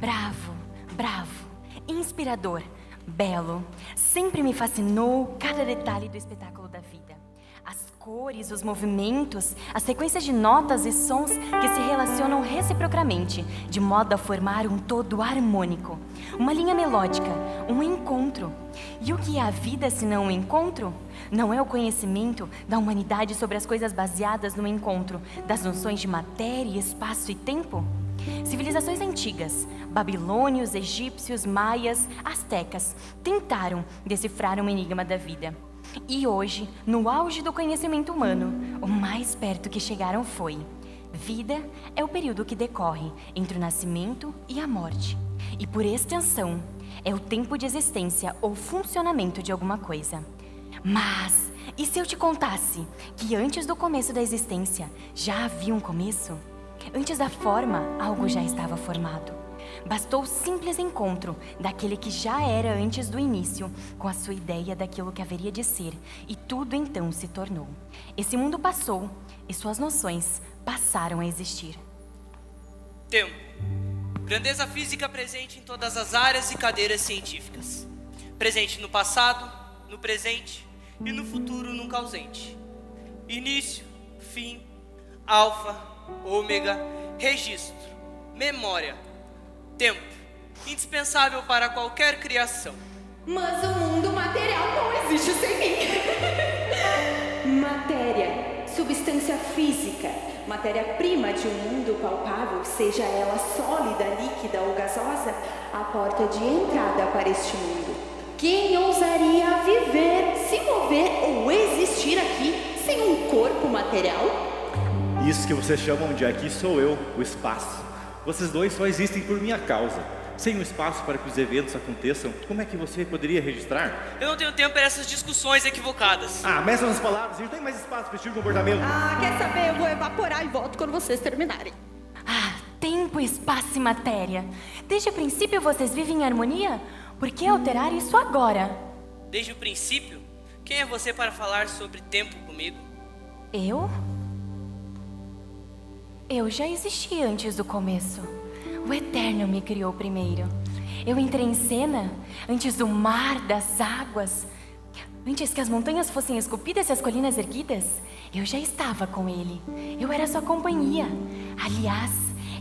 Bravo, bravo, inspirador, belo. Sempre me fascinou cada detalhe do espetáculo da vida. As cores, os movimentos, as sequências de notas e sons que se relacionam reciprocamente, de modo a formar um todo harmônico. Uma linha melódica, um encontro. E o que é a vida se não um encontro? Não é o conhecimento da humanidade sobre as coisas baseadas no encontro das noções de matéria, espaço e tempo? Civilizações antigas, babilônios, egípcios, maias, astecas, tentaram decifrar um enigma da vida. E hoje, no auge do conhecimento humano, o mais perto que chegaram foi: vida é o período que decorre entre o nascimento e a morte. E por extensão, é o tempo de existência ou funcionamento de alguma coisa. Mas, e se eu te contasse que antes do começo da existência já havia um começo? Antes da forma, algo já estava formado. Bastou o simples encontro daquele que já era antes do início, com a sua ideia daquilo que haveria de ser, e tudo então se tornou. Esse mundo passou, e suas noções passaram a existir. Tempo. Grandeza física presente em todas as áreas e cadeiras científicas. Presente no passado, no presente e no futuro nunca ausente. Início, fim, alfa, ômega, registro, memória, tempo, indispensável para qualquer criação. Mas o mundo material não existe sem mim. Matéria, substância física, matéria-prima de um mundo palpável, seja ela sólida, líquida ou gasosa, a porta de entrada para este mundo. Quem ousaria viver, se mover ou existir aqui sem um corpo material? Isso que vocês chamam de aqui sou eu, o espaço. Vocês dois só existem por minha causa. Sem um espaço para que os eventos aconteçam, como é que você poderia registrar? Eu não tenho tempo para essas discussões equivocadas. Meça nas palavras, não tem mais espaço para esse tipo de comportamento. Quer saber? Eu vou evaporar e volto quando vocês terminarem. Tempo, espaço e matéria. Desde o princípio vocês vivem em harmonia? Por que alterar isso agora? Desde o princípio? Quem é você para falar sobre tempo comigo? Eu? Eu já existi antes do começo. O Eterno me criou primeiro. Eu entrei em cena antes do mar, das águas. Antes que as montanhas fossem esculpidas e as colinas erguidas, eu já estava com Ele. Eu era sua companhia. Aliás,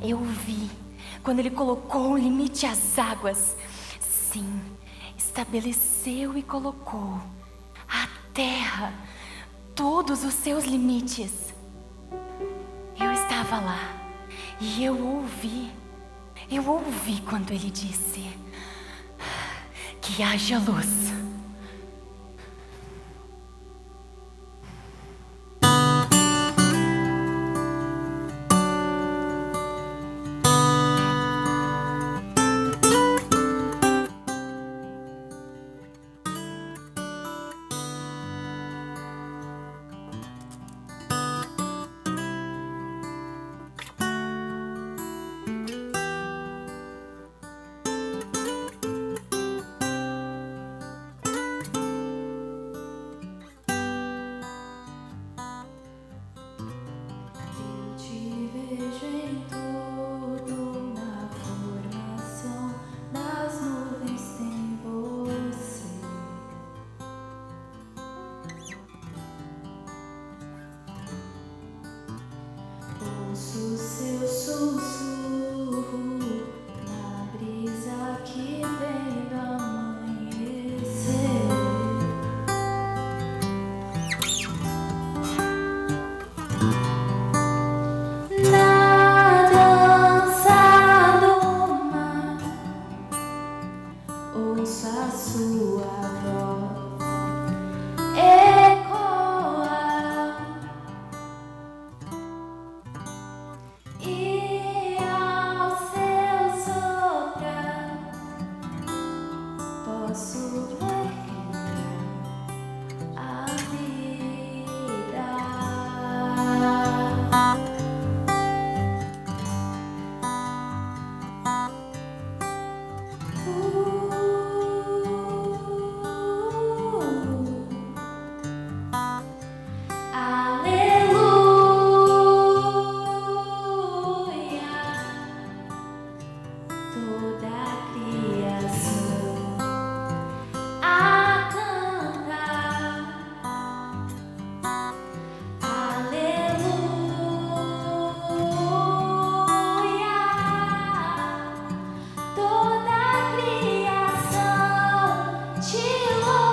eu o vi quando Ele colocou um limite às águas. Sim, estabeleceu e colocou a terra, todos os seus limites. Eu estava lá e eu ouvi quando Ele disse que haja luz. toda a criação a cantar. Aleluia, toda a criação te louva.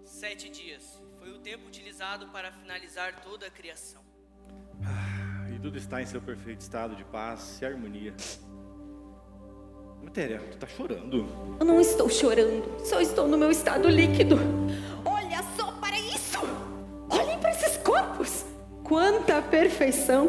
Sete dias foi o tempo utilizado para finalizar toda a criação. E tudo está em seu perfeito estado de paz e harmonia. Matéria, tu tá chorando? Eu não estou chorando, só estou no meu estado líquido. Olha só para isso! Olhem para esses corpos! Quanta perfeição!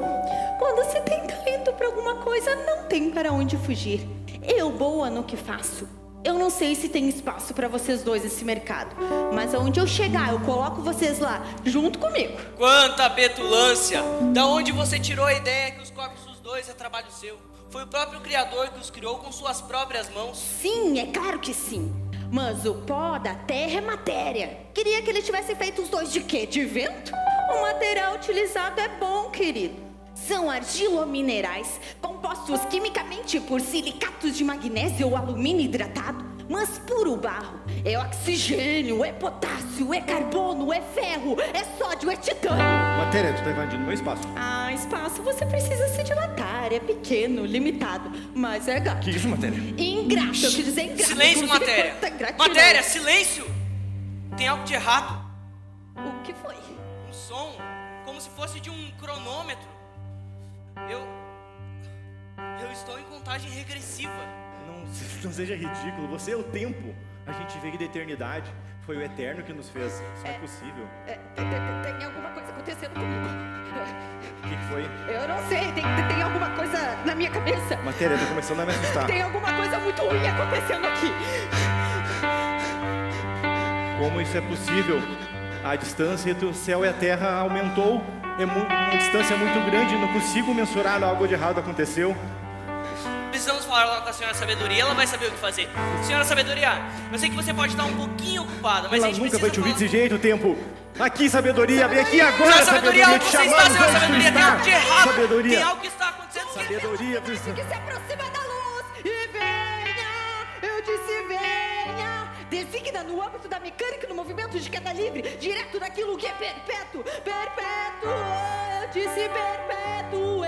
Quando se tenta indo para alguma coisa, não tem para onde fugir. Eu, boa no que faço. Eu não sei se tem espaço para vocês dois nesse mercado, mas aonde eu chegar, eu coloco vocês lá, junto comigo. Quanta petulância! Da onde você tirou a ideia que os corpos dos dois é trabalho seu? Foi o próprio Criador que os criou com suas próprias mãos. Sim, é claro que sim. Mas o pó da terra é matéria. Queria que ele tivesse feito os dois de quê? De vento? O material utilizado é bom, querido. São argilominerais compostos quimicamente por silicatos de magnésio ou alumínio hidratado, mas puro barro. É oxigênio, é potássio, é carbono, é ferro, é sódio, é titânio. Matéria, tu tá invadindo meu espaço. Ah, espaço, você precisa se dilatar. É pequeno, limitado, mas é gato. Que isso, Matéria? Ingrato, eu quis dizer ingrato. Silêncio, inclusive, Matéria! quanta ingratidão. Matéria, silêncio! Tem algo de errado. O que foi? Um som, como se fosse de um cronômetro. Eu estou em contagem regressiva. Não seja ridículo, você é o tempo. A gente veio da eternidade. Foi o Eterno que nos fez. Isso não é possível. Tem alguma coisa acontecendo comigo. O que foi? Eu não sei, tem alguma coisa na minha cabeça. Matéria, tá começando a me assustar. Tem alguma coisa muito ruim acontecendo aqui. Como isso é possível? A distância entre o céu e a terra aumentou. É uma distância muito grande, não consigo mensurar, algo de errado aconteceu. Precisamos falar logo com a senhora Sabedoria, ela vai saber o que fazer. Senhora Sabedoria, eu sei que você pode estar um pouquinho ocupada, mas Ela a gente nunca precisa vai te ouvir falar... desse jeito, tempo. Aqui, Sabedoria, vem aqui agora, Senhora Sabedoria, onde te você está, chamamos, senhora onde tu Sabedoria? Tem algo de está? errado. Sabedoria. Tem algo que está acontecendo. Sabedoria, Que se aproxima da luz e venha, eu disse venha. Designa no âmbito da mecânica, no movimento de queda livre, direto daquilo que é perpétuo. Perpétuo, eu disse perpétuo.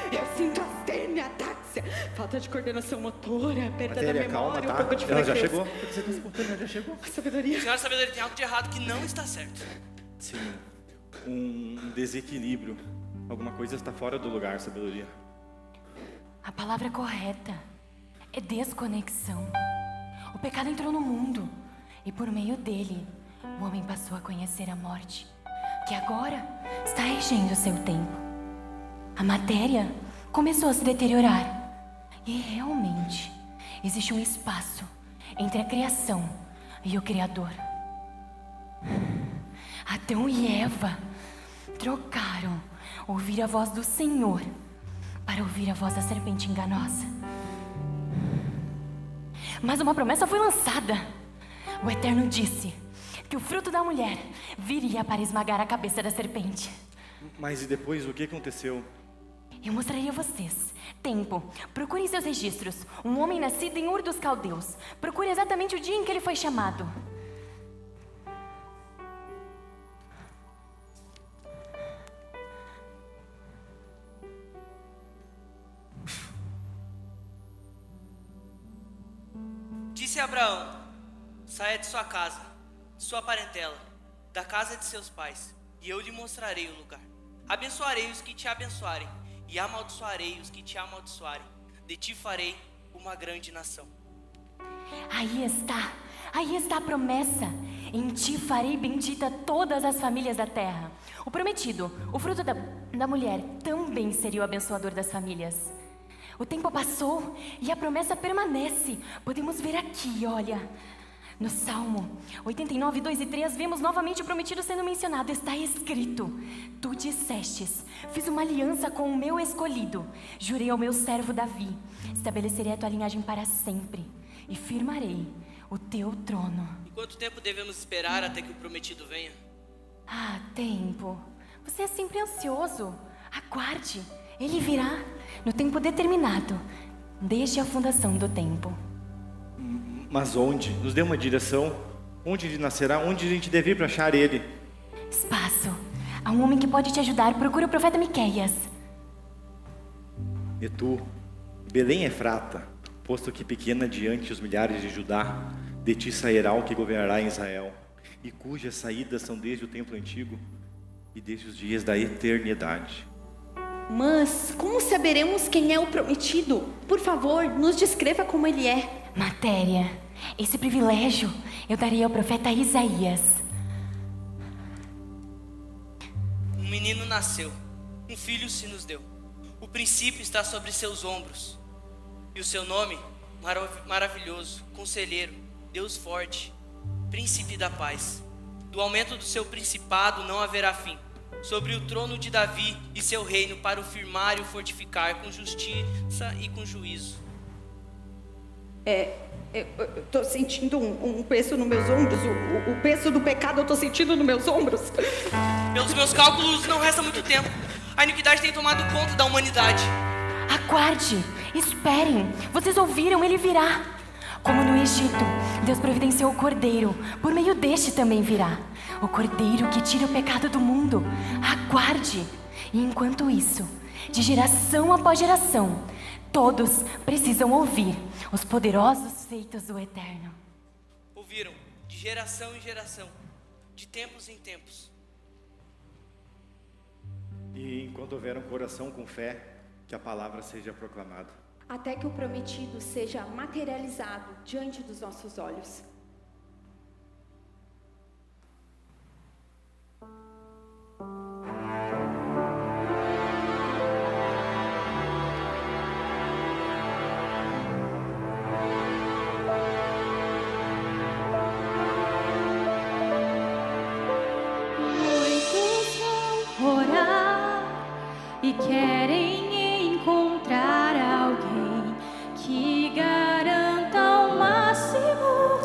Eu sinto astênia, atáxia, falta de coordenação motora, perda da Matéria, memória, calma, tá? um pouco de Ela já fraqueza. chegou? Você tá se portando, ela já chegou? Sabedoria. Senhora Sabedoria, tem algo de errado que não está certo. Sim, um desequilíbrio. Alguma coisa está fora do lugar, Sabedoria. A palavra correta é desconexão. O pecado entrou no mundo e por meio dele o homem passou a conhecer a morte, que agora está regendo seu tempo. A matéria começou a se deteriorar e realmente existe um espaço entre a criação e o Criador. Adão e Eva trocaram ouvir a voz do Senhor para ouvir a voz da serpente enganosa. Mas uma promessa foi lançada. O Eterno disse que o fruto da mulher viria para esmagar a cabeça da serpente. Mas e depois, o que aconteceu? Eu mostrarei a vocês. Tempo. Procure em seus registros. Um homem nascido em Ur dos Caldeus. Procure exatamente o dia em que ele foi chamado. Disse Abraão: saia de sua casa, de sua parentela, da casa de seus pais, e eu lhe mostrarei o lugar. Abençoarei os que te abençoarem, e amaldiçoarei os que te amaldiçoarem. De ti farei uma grande nação. Aí está a promessa. Em ti farei bendita todas as famílias da terra. O prometido, o fruto da mulher, também seria o abençoador das famílias. O tempo passou e a promessa permanece. Podemos ver aqui, olha. No Salmo 89, 2 e 3, vemos novamente o prometido sendo mencionado. Está escrito: tu dissestes, fiz uma aliança com o meu escolhido. Jurei ao meu servo Davi, estabelecerei a tua linhagem para sempre e firmarei o teu trono. E quanto tempo devemos esperar até que o prometido venha? Ah, tempo. Você é sempre ansioso. Aguarde. Ele virá no tempo determinado, desde a fundação do tempo. Mas onde? Nos dê uma direção. Onde ele nascerá? Onde a gente deve ir para achar ele? Espaço. Há um homem que pode te ajudar. Procure o profeta Miqueias. E tu, Belém Efrata, posto que pequena diante os milhares de Judá, de ti sairá o que governará em Israel, e cujas saídas são desde o tempo antigo e desde os dias da eternidade. Mas como saberemos quem é o prometido? Por favor, nos descreva como ele é. Matéria. Esse privilégio eu darei ao profeta Isaías. Um menino nasceu, um filho se nos deu. O princípio está sobre seus ombros. E o seu nome, maravilhoso, conselheiro, Deus forte, príncipe da paz. Do aumento do seu principado não haverá fim. Sobre o trono de Davi e seu reino, para o firmar e o fortificar com justiça e com juízo. Eu tô sentindo um peso nos meus ombros. O peso do pecado eu tô sentindo nos meus ombros. Pelos meus cálculos, não resta muito tempo. A iniquidade tem tomado conta da humanidade. Aguarde. Esperem. Vocês ouviram? Ele virá. Como no Egito, Deus providenciou o cordeiro. Por meio deste também virá. O cordeiro que tira o pecado do mundo. Aguarde. E enquanto isso, de geração após geração, todos precisam ouvir os poderosos feitos do Eterno. Ouviram de geração em geração, de tempos em tempos. E enquanto houver um coração com fé, que a palavra seja proclamada. Até que o prometido seja materializado diante dos nossos olhos. Muitos vão orar e querem encontrar alguém que garanta ao máximo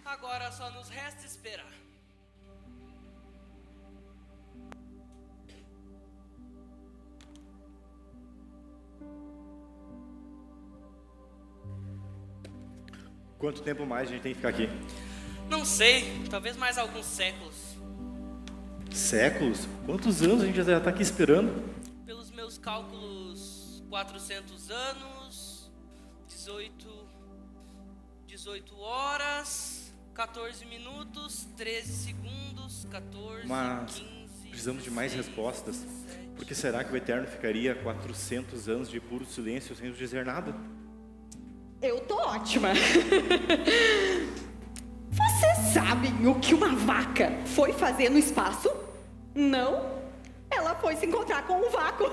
Agora só nos resta esperar. Quanto tempo mais a gente tem que ficar aqui? Não sei, talvez mais alguns séculos. Séculos? Quantos anos a gente já está aqui esperando? Pelos meus cálculos, 400 anos, 18 horas, 14 minutos, 13 segundos, 14, Mas 15... precisamos de mais 16, respostas. 17. Por que será que o Eterno ficaria 400 anos de puro silêncio sem nos dizer nada? Eu tô ótima. Vocês sabem o que uma vaca foi fazer no espaço? Não? Ela foi se encontrar com um vácuo.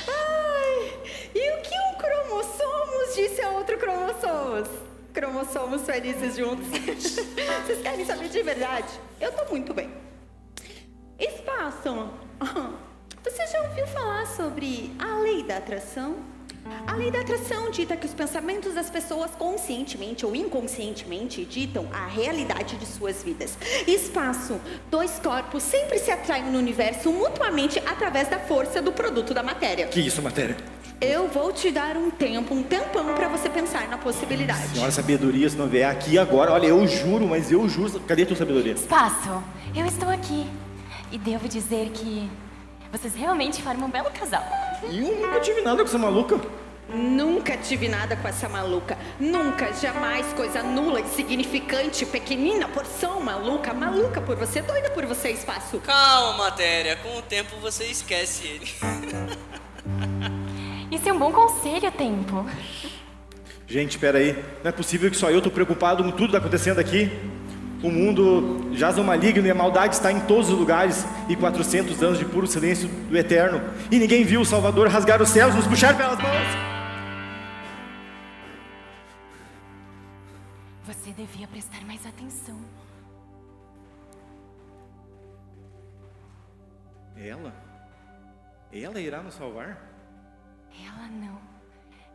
Ai, e o que um cromossomos disse a outro cromossomos? Cromossomos felizes juntos. Vocês querem saber de verdade? Eu tô muito bem. Espaço. Você já ouviu falar sobre a lei da atração? A lei da atração dita que os pensamentos das pessoas conscientemente ou inconscientemente ditam a realidade de suas vidas. Espaço. Dois corpos sempre se atraem no universo mutuamente através da força do produto da matéria. Que isso, matéria? Eu vou te dar um tempão pra você pensar na possibilidade. Senhora sabedoria, se não vier aqui agora, olha, eu juro, mas eu juro. Cadê a tua sabedoria? Espaço, eu estou aqui. E devo dizer que vocês realmente formam um belo casal. E eu nunca tive nada com essa maluca. Nunca tive nada com essa maluca. Nunca, jamais, coisa nula, insignificante, pequenina, porção, maluca por você, doida por você, Espaço. Calma, matéria, com o tempo você esquece ele. Isso é um bom conselho, Tempo. Gente, espera aí. Não é possível que só eu tô preocupado com tudo que tá acontecendo aqui. O mundo jaz no maligno e a maldade está em todos os lugares. E 400 anos de puro silêncio do Eterno. E ninguém viu o Salvador rasgar os céus e nos puxar pelas mãos. Você devia prestar mais atenção. Ela irá nos salvar? Ela não.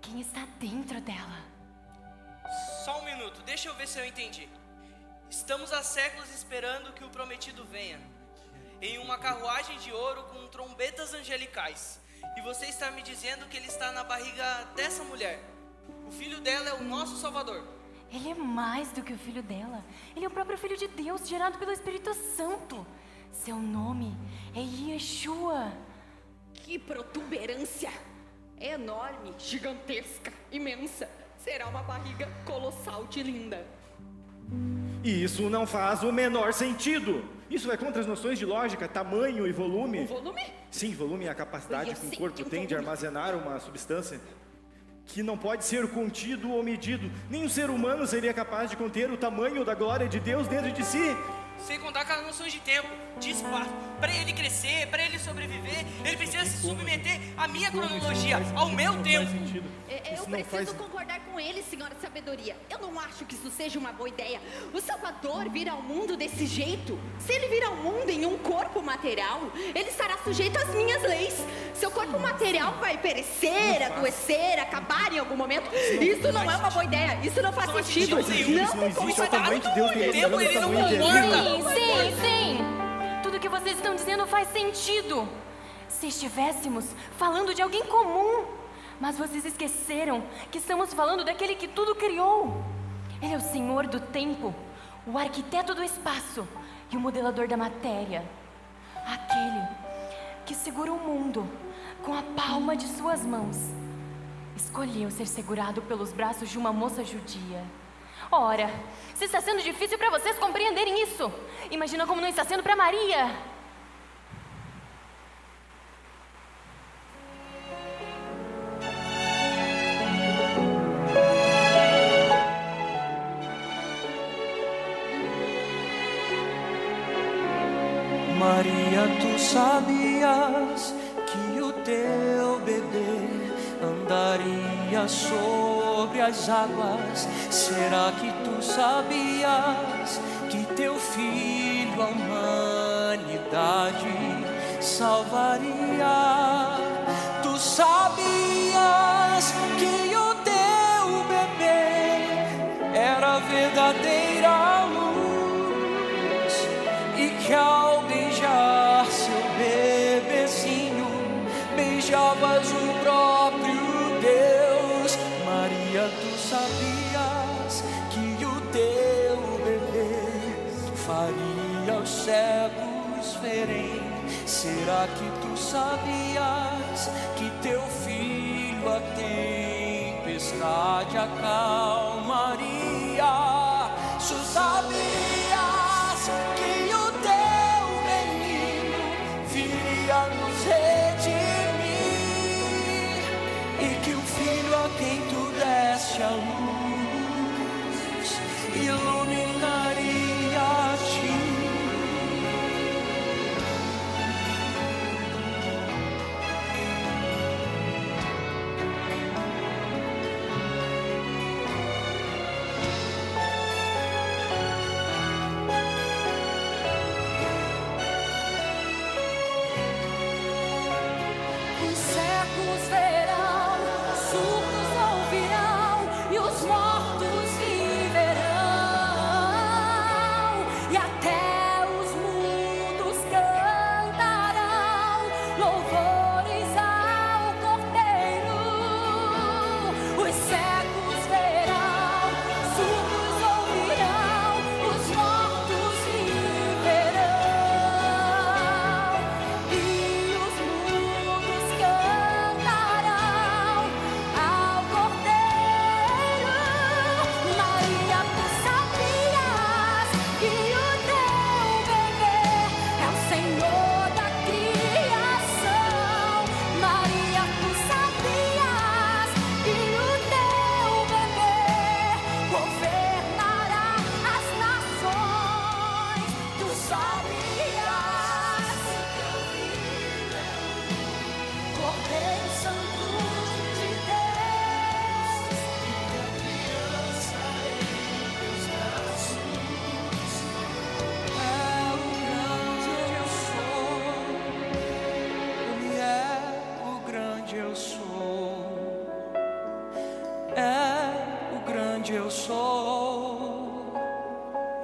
Quem está dentro dela? Só um minuto, deixa eu ver se eu entendi. Estamos há séculos esperando que o prometido venha, em uma carruagem de ouro com trombetas angelicais. E você está me dizendo que ele está na barriga dessa mulher. O filho dela é o nosso Salvador. Ele é mais do que o filho dela. Ele é o próprio Filho de Deus, gerado pelo Espírito Santo. Seu nome é Yeshua. Que protuberância! É enorme, gigantesca, imensa. Será uma barriga colossal de linda. E isso não faz o menor sentido. Isso é contra as noções de lógica, tamanho e volume. O volume? Sim, volume é a capacidade que um corpo tem de armazenar uma substância que não pode ser contido ou medido. Nenhum ser humano seria capaz de conter o tamanho da glória de Deus dentro de si. Sem contar com as noções de tempo, de espaço. Para ele crescer, para ele sobreviver, ele precisa se submeter à minha cronologia, ao meu tempo. Eu preciso concordar com ele, senhora sabedoria. Eu não acho que isso seja uma boa ideia. O Salvador vir ao mundo desse jeito. Se ele vir ao mundo em um corpo material, ele estará sujeito às minhas leis. Seu corpo material vai perecer, adoecer, acabar em algum momento. Isso não é uma boa ideia. Isso não faz sentido. Isso não existe, é o tamanho de Deus. Tempo, ele não tamanho concorda. Sim. Tudo que vocês estão dizendo faz sentido. Se estivéssemos falando de alguém comum. Mas vocês esqueceram que estamos falando daquele que tudo criou. Ele é o Senhor do tempo, o arquiteto do espaço e o modelador da matéria. Aquele que segura o mundo com a palma de suas mãos. Escolheu ser segurado pelos braços de uma moça judia. Ora, se está sendo difícil para vocês compreenderem isso, imagina como não está sendo para Maria. Maria, tu sabias que o teu bebê andaria sobre as águas? Será que tu sabias que teu filho a humanidade salvaria? Tu sabias que o teu bebê era verdadeiro faria os cegos verem. Será que tu sabias que teu filho a tempestade acalmaria? Tu sabias que o teu menino viria nos redimir, e que o filho a quem tu deste a luz iluminaria a ti. Os cegos verão, surdos ouvirão, e os mortos viverão, e até os mudos cantarão louvores ao Cordeiro. Os cegos verão, surdos ouvirão, os mortos viverão, e os mudos cantarão ao Cordeiro. Maria, tu sabias que o teu bebê é o Senhor da criação? Maria, tu sabias que o teu bebê governará as nações? Tu sabias, Cordeiro Santo de Deus,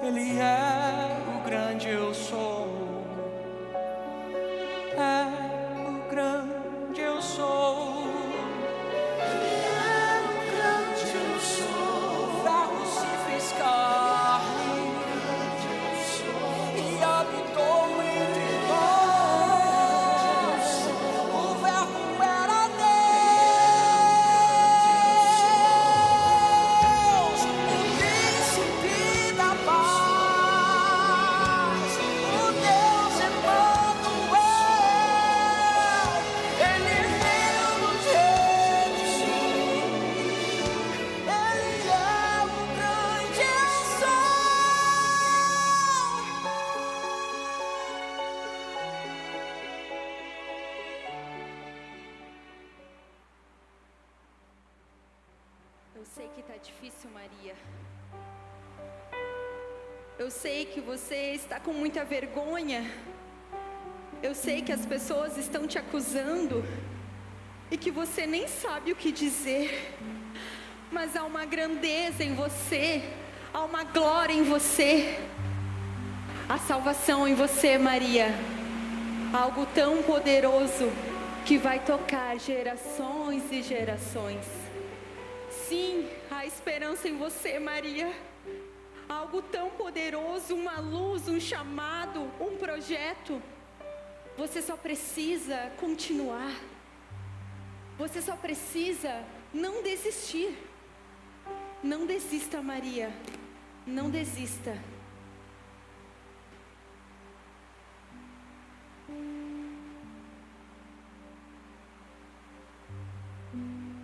Ele é o grande eu sou. É o grande eu sou. Ele é o grande eu sou. O Verbo se fez carne e habitou entre nós. O Verbo era Deus, o príncipe da paz, o Deus Emanuel. Ele veio nos redimir. Ele é o grande eu sou. Eu sei que tá difícil, Maria. Eu sei que você está com muita vergonha. Eu sei que as pessoas estão te acusando e que você nem sabe o que dizer. Mas há uma grandeza em você, há uma glória em você, há salvação em você, Maria. Algo tão poderoso que vai tocar gerações e gerações. Sim, há esperança em você, Maria. Algo tão poderoso, uma luz, um chamado, um projeto. Você só precisa continuar. Você só precisa não desistir. Não desista, Maria. Não desista.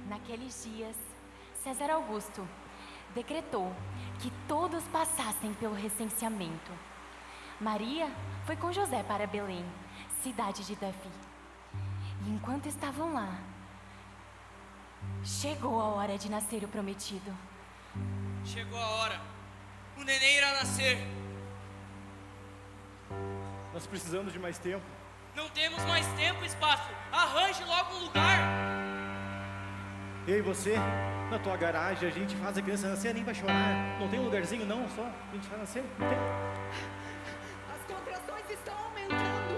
Naqueles dias, César Augusto decretou que todos passassem pelo recenseamento. Maria foi com José para Belém, cidade de Davi. E enquanto estavam lá, chegou a hora de nascer o prometido. Chegou a hora. O neném irá nascer. Nós precisamos de mais tempo. Não temos mais tempo, espaço. Arranje logo um lugar. Eu e você, na tua garagem, a gente faz a criança nascer, nem vai chorar. Não tem um lugarzinho não, só a gente faz nascer, não tem? As contrações estão aumentando.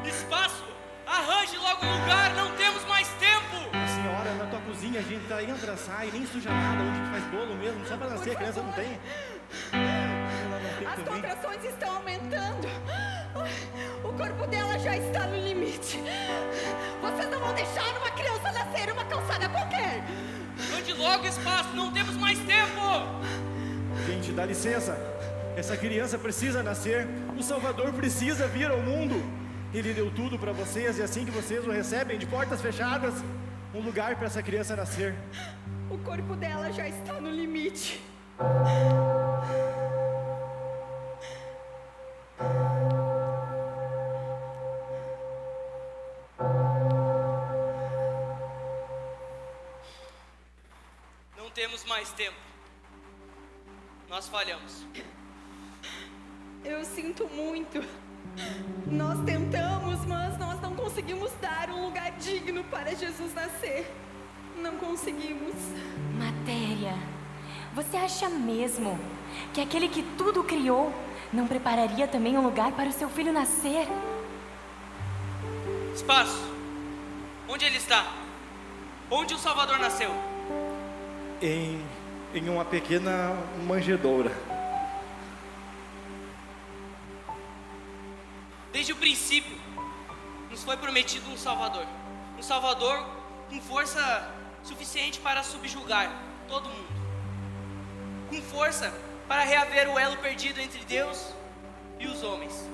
Espaço. Arranje logo um lugar. Não temos mais tempo. Senhora, na tua cozinha a gente entra, sai, nem suja nada, onde a gente faz bolo mesmo, só para nascer, a criança não tem. As contrações estão aumentando. O corpo dela já está no limite. Vocês não vão deixar uma criança nascer uma calçada qualquer. Ande logo, Espaço, não temos mais tempo! Gente, dá licença. Essa criança precisa nascer. O Salvador precisa vir ao mundo. Ele deu tudo para vocês e assim que vocês o recebem, de portas fechadas, um lugar para essa criança nascer. O corpo dela já está no limite. Não temos mais tempo. Nós falhamos. Eu sinto muito. Nós tentamos, mas nós não conseguimos dar um lugar digno para Jesus nascer. Não conseguimos. Matéria, você acha mesmo que aquele que tudo criou não prepararia também um lugar para o seu filho nascer? Espaço, onde ele está? Onde o Salvador nasceu? Em uma pequena manjedoura. Desde o princípio, nos foi prometido um Salvador. Um Salvador com força suficiente para subjugar todo mundo. Com força para reaver o elo perdido entre Deus e os homens.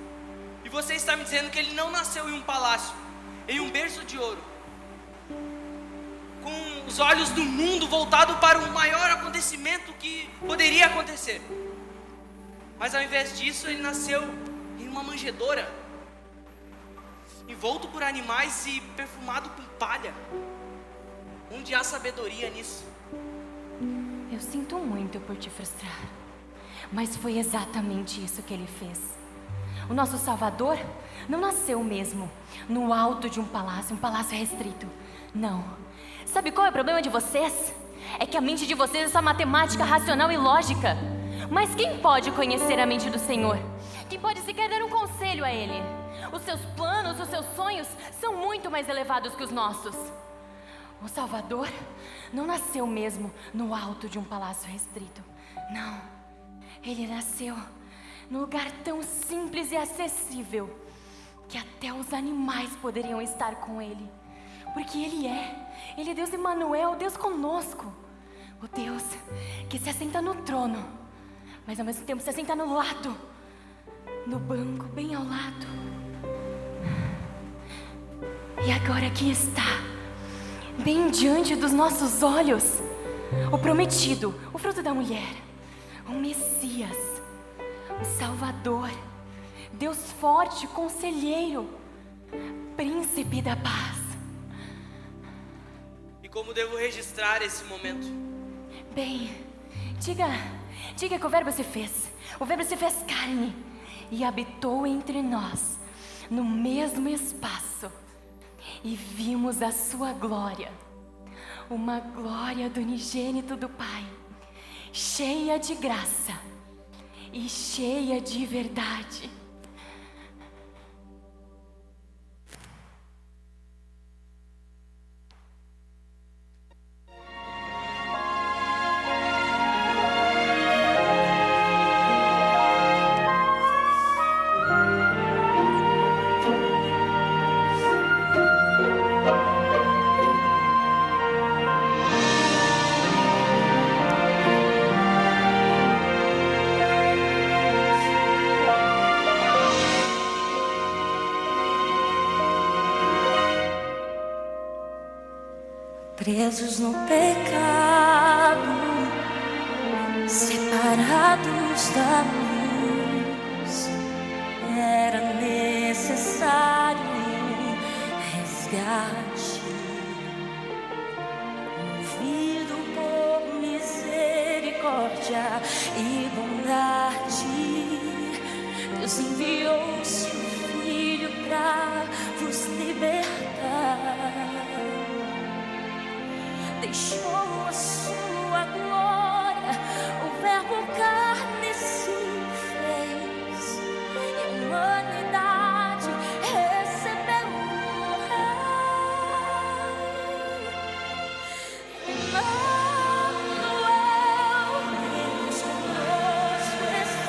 E você está me dizendo que ele não nasceu em um palácio, em um berço de ouro, com os olhos do mundo voltados para o maior acontecimento que poderia acontecer. Mas ao invés disso, ele nasceu em uma manjedoura, envolto por animais e perfumado com palha. Onde há sabedoria nisso? Eu sinto muito por te frustrar, mas foi exatamente isso que ele fez. O nosso Salvador não nasceu mesmo no alto de um palácio restrito. Não. Sabe qual é o problema de vocês? É que a mente de vocês é só matemática racional e lógica. Mas quem pode conhecer a mente do Senhor? Quem pode sequer dar um conselho a Ele? Os seus planos, os seus sonhos são muito mais elevados que os nossos. O Salvador não nasceu mesmo no alto de um palácio restrito. Não. Ele nasceu num lugar tão simples e acessível que até os animais poderiam estar com Ele. Porque Ele é Deus Emmanuel, Deus conosco. O Deus que se assenta no trono, mas ao mesmo tempo se assenta no lado, no banco bem ao lado. E agora aqui está, bem diante dos nossos olhos, o prometido, o fruto da mulher, o Messias, o Salvador, Deus forte, conselheiro, príncipe da paz. E como devo registrar esse momento? Bem, diga que o Verbo se fez carne e habitou entre nós, no mesmo espaço, e vimos a sua glória, uma glória do unigênito do Pai, cheia de graça e cheia de verdade. Presos no pecado, separados da luz, era necessário um resgate. Movido por misericórdia e bondade, Deus enviou seu Filho para vos libertar. Deixou a sua glória, o Verbo carne se fez, e a humanidade recebeu o Rei. Emmanuel, Deus conosco está.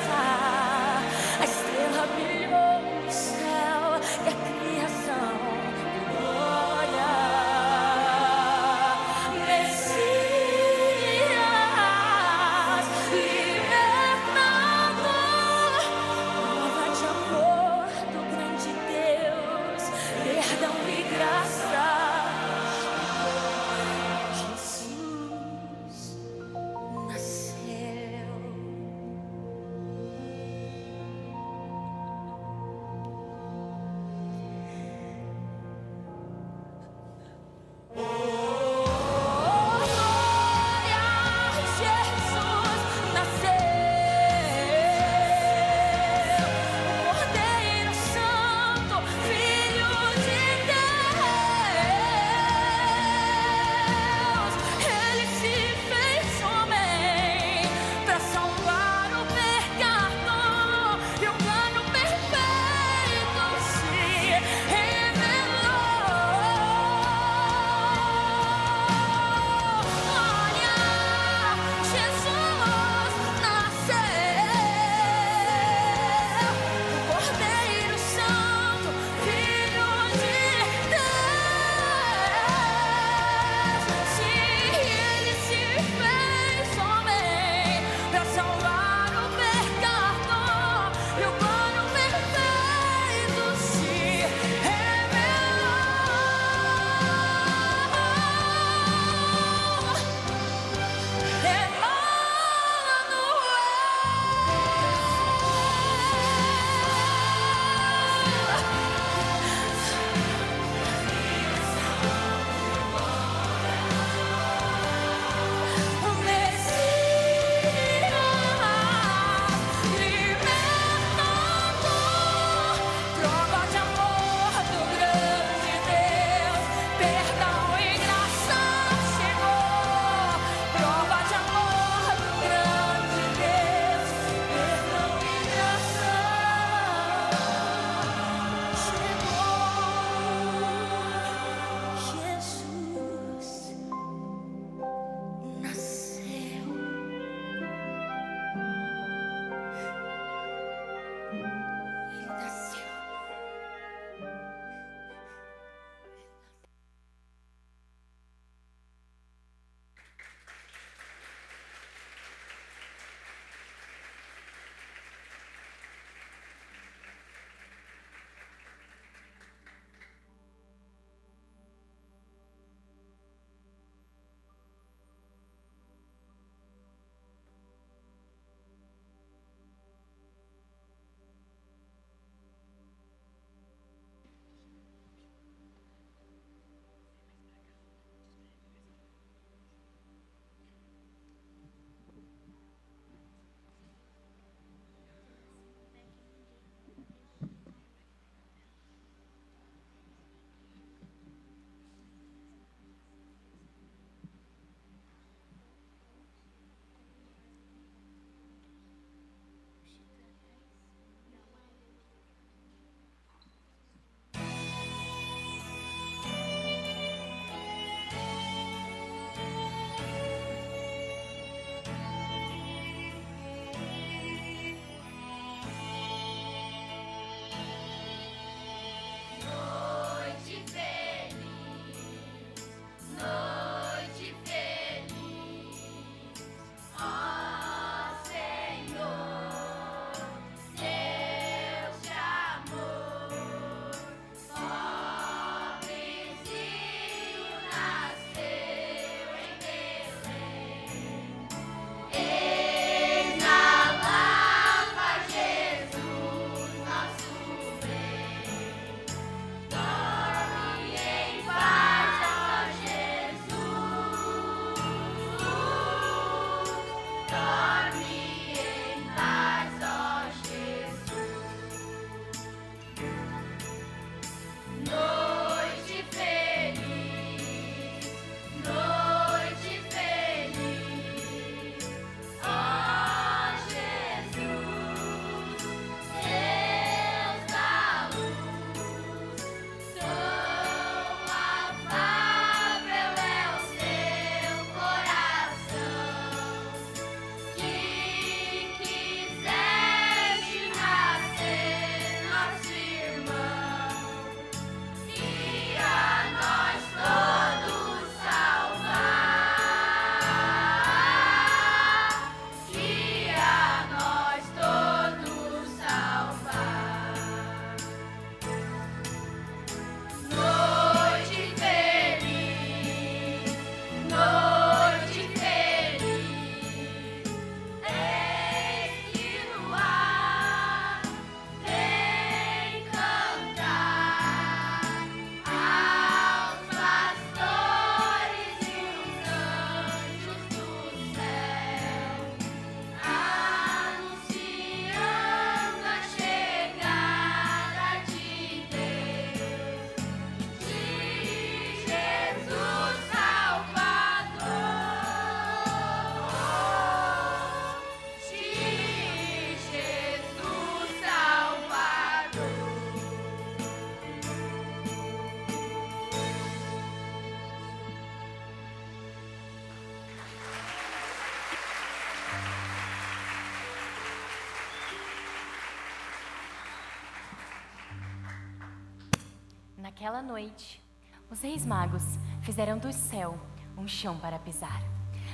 Naquela noite, os reis magos fizeram do céu um chão para pisar.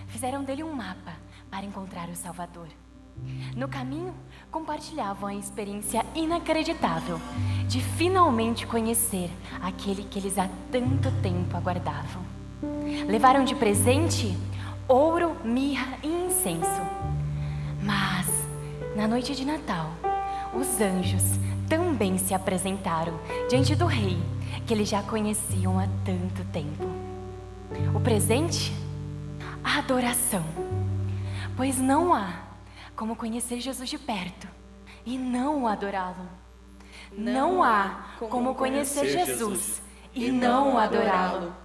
Fizeram dele um mapa para encontrar o Salvador. No caminho, compartilhavam a experiência inacreditável de finalmente conhecer aquele que eles há tanto tempo aguardavam. Levaram de presente ouro, mirra e incenso. Mas, na noite de Natal, os anjos também se apresentaram diante do rei, que eles já conheciam há tanto tempo. O presente? A adoração. Pois não há como conhecer Jesus de perto e não o adorá-lo. Não há como conhecer Jesus e não o adorá-lo.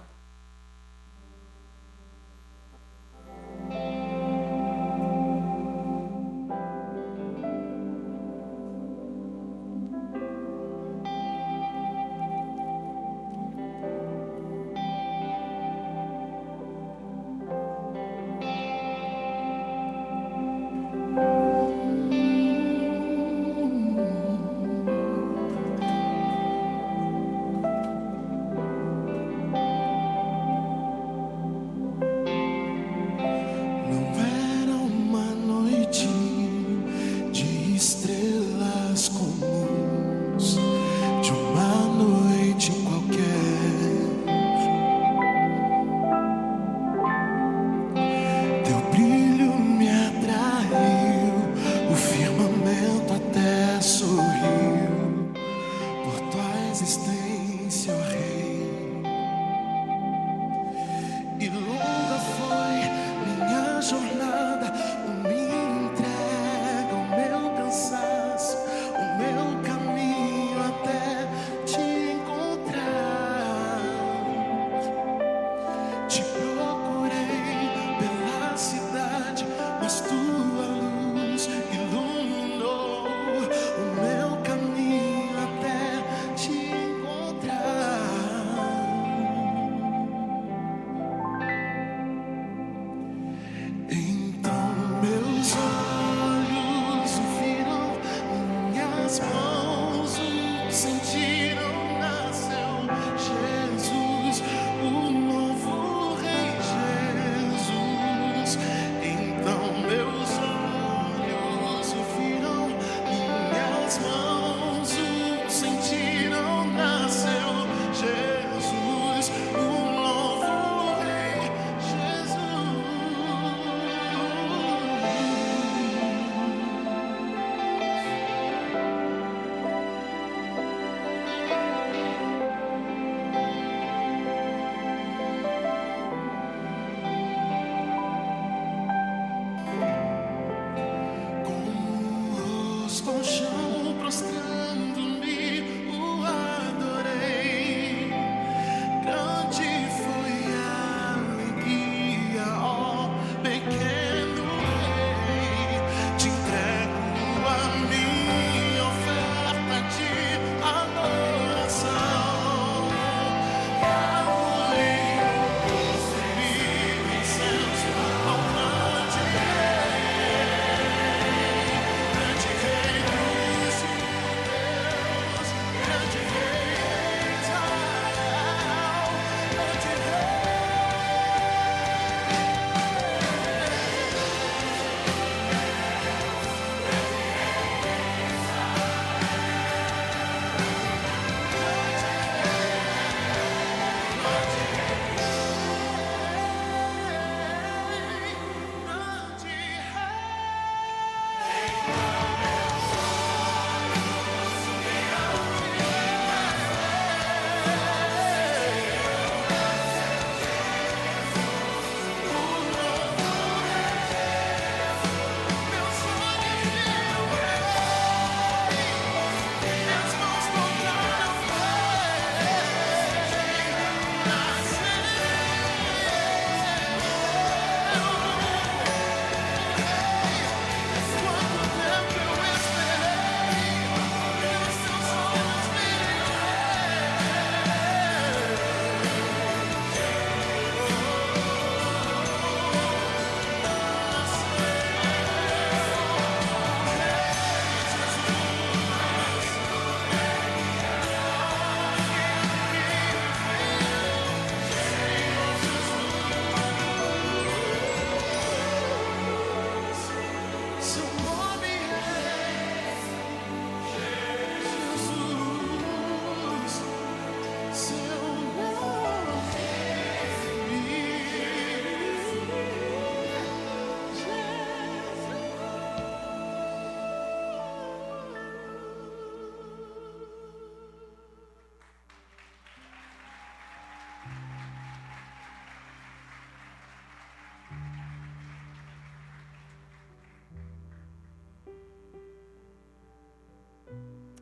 Com o chão prostrado.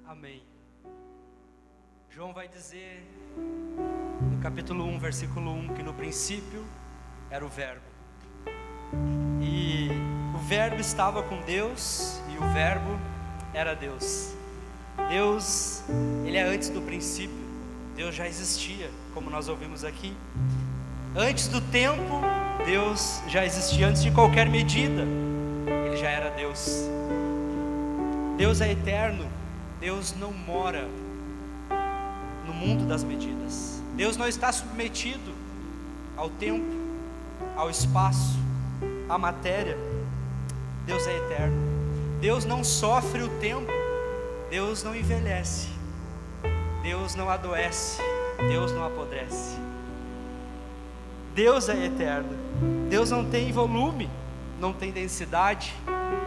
Amém. João vai dizer no capítulo 1, versículo 1, que no princípio era o Verbo. E o Verbo estava com Deus e o Verbo era Deus. Deus, Ele é antes do princípio. Deus já existia, como nós ouvimos aqui. Antes do tempo, Deus já existia. Antes de qualquer medida, Ele já era Deus. Deus é eterno. Deus não mora no mundo das medidas. Deus não está submetido ao tempo, ao espaço, à matéria. Deus é eterno. Deus não sofre o tempo. Deus não envelhece. Deus não adoece. Deus não apodrece. Deus é eterno. Deus não tem volume, não tem densidade,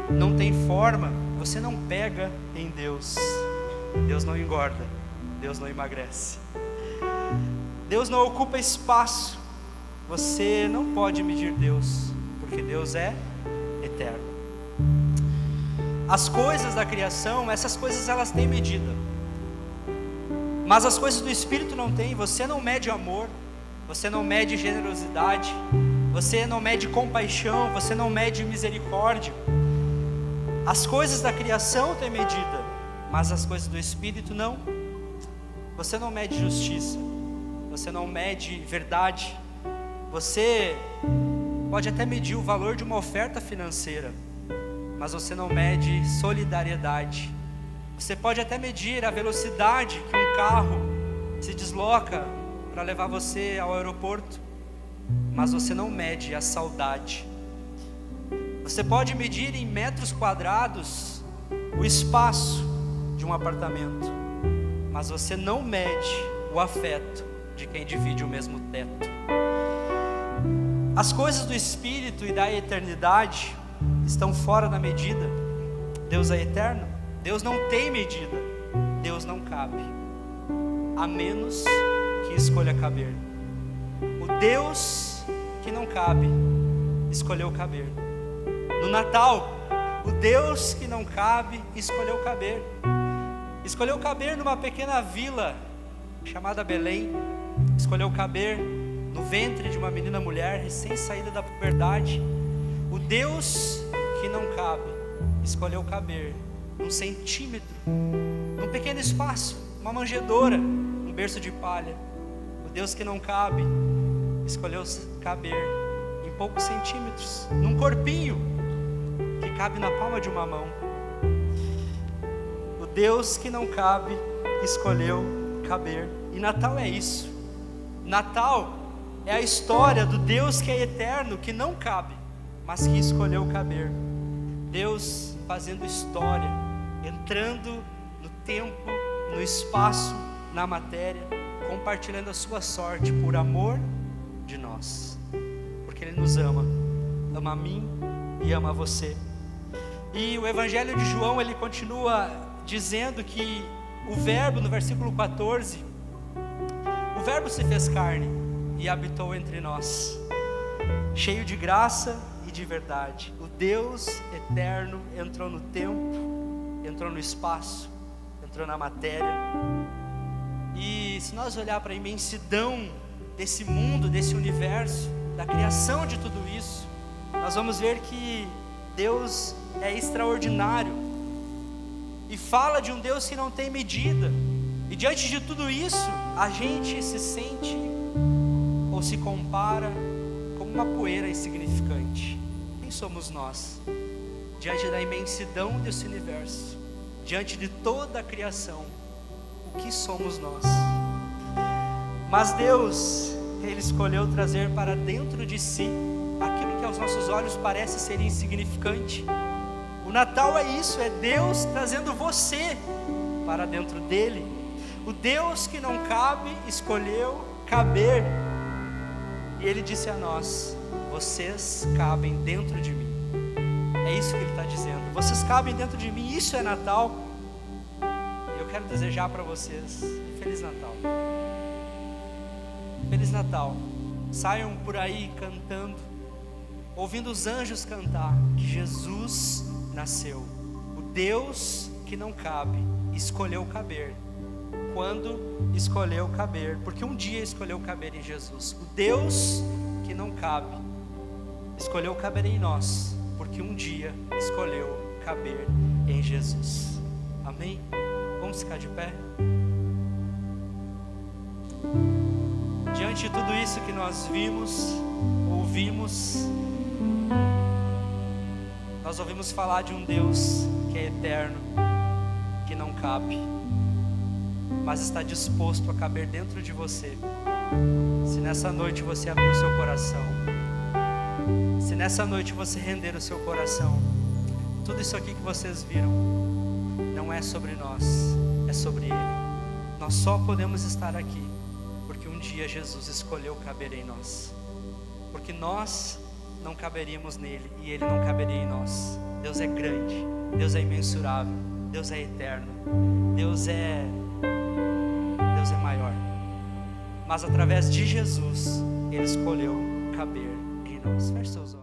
não tem forma. Você não pega em Deus. Deus não engorda. Deus não emagrece. Deus não ocupa espaço. Você não pode medir Deus, porque Deus é eterno. As coisas da criação, essas coisas elas têm medida, mas as coisas do Espírito não têm. Você não mede amor, você não mede generosidade, você não mede compaixão, você não mede misericórdia. As coisas da criação têm medida, mas as coisas do Espírito não. Você não mede justiça, você não mede verdade. Você pode até medir o valor de uma oferta financeira, mas você não mede solidariedade. Você pode até medir a velocidade que um carro se desloca para levar você ao aeroporto, mas você não mede a saudade. Você pode medir em metros quadrados o espaço de um apartamento, mas você não mede o afeto de quem divide o mesmo teto. As coisas do Espírito e da eternidade estão fora da medida. Deus é eterno. Deus não tem medida. Deus não cabe, a menos que escolha caber. O Deus que não cabe escolheu caber. No Natal, o Deus que não cabe escolheu caber. Escolheu caber numa pequena vila chamada Belém. Escolheu caber no ventre de uma menina mulher recém-saída da puberdade. O Deus que não cabe escolheu caber num centímetro, num pequeno espaço, uma manjedoura, um berço de palha. O Deus que não cabe escolheu caber em poucos centímetros, num corpinho que cabe na palma de uma mão. O Deus que não cabe escolheu caber. E Natal é isso. Natal é a história do Deus que é eterno, que não cabe, mas que escolheu caber. Deus fazendo história, entrando no tempo, no espaço, na matéria, compartilhando a sua sorte por amor de nós, porque Ele nos ama, ama a mim e ama a você. E o Evangelho de João, ele continua dizendo que o Verbo, no versículo 14, o Verbo se fez carne e habitou entre nós, cheio de graça e de verdade. O Deus eterno entrou no tempo, entrou no espaço, entrou na matéria. E se nós olhar para a imensidão desse mundo, desse universo, da criação de tudo isso, nós vamos ver que Deus é extraordinário e fala de um Deus que não tem medida. E diante de tudo isso, a gente se sente ou se compara como uma poeira insignificante. Quem somos nós? Diante da imensidão desse universo, diante de toda a criação, o que somos nós? Mas Deus, Ele escolheu trazer para dentro de si aquilo que aos nossos olhos parece ser insignificante. O Natal é isso, é Deus trazendo você para dentro dele. O Deus que não cabe escolheu caber. E Ele disse a nós: vocês cabem dentro de mim. É isso que Ele está dizendo, vocês cabem dentro de mim. Isso é Natal. Eu quero desejar para vocês Feliz Natal. Feliz Natal. Saiam por aí cantando, ouvindo os anjos cantar que Jesus nasceu, o Deus que não cabe, escolheu caber. Quando escolheu caber, porque um dia escolheu caber em Jesus. O Deus que não cabe, escolheu caber em nós, porque um dia escolheu caber em Jesus. Amém? Vamos ficar de pé? Diante de tudo isso que nós vimos, ouvimos, nós ouvimos falar de um Deus que é eterno, que não cabe, mas está disposto a caber dentro de você. Se nessa noite você abrir o seu coração, se nessa noite você render o seu coração, tudo isso aqui que vocês viram não é sobre nós, é sobre Ele. Nós só podemos estar aqui porque um dia Jesus escolheu caber em nós, porque nós não caberíamos nele e ele não caberia em nós. Deus é grande, Deus é imensurável, Deus é eterno, Deus é maior, mas através de Jesus ele escolheu caber em nós. Feche seus olhos.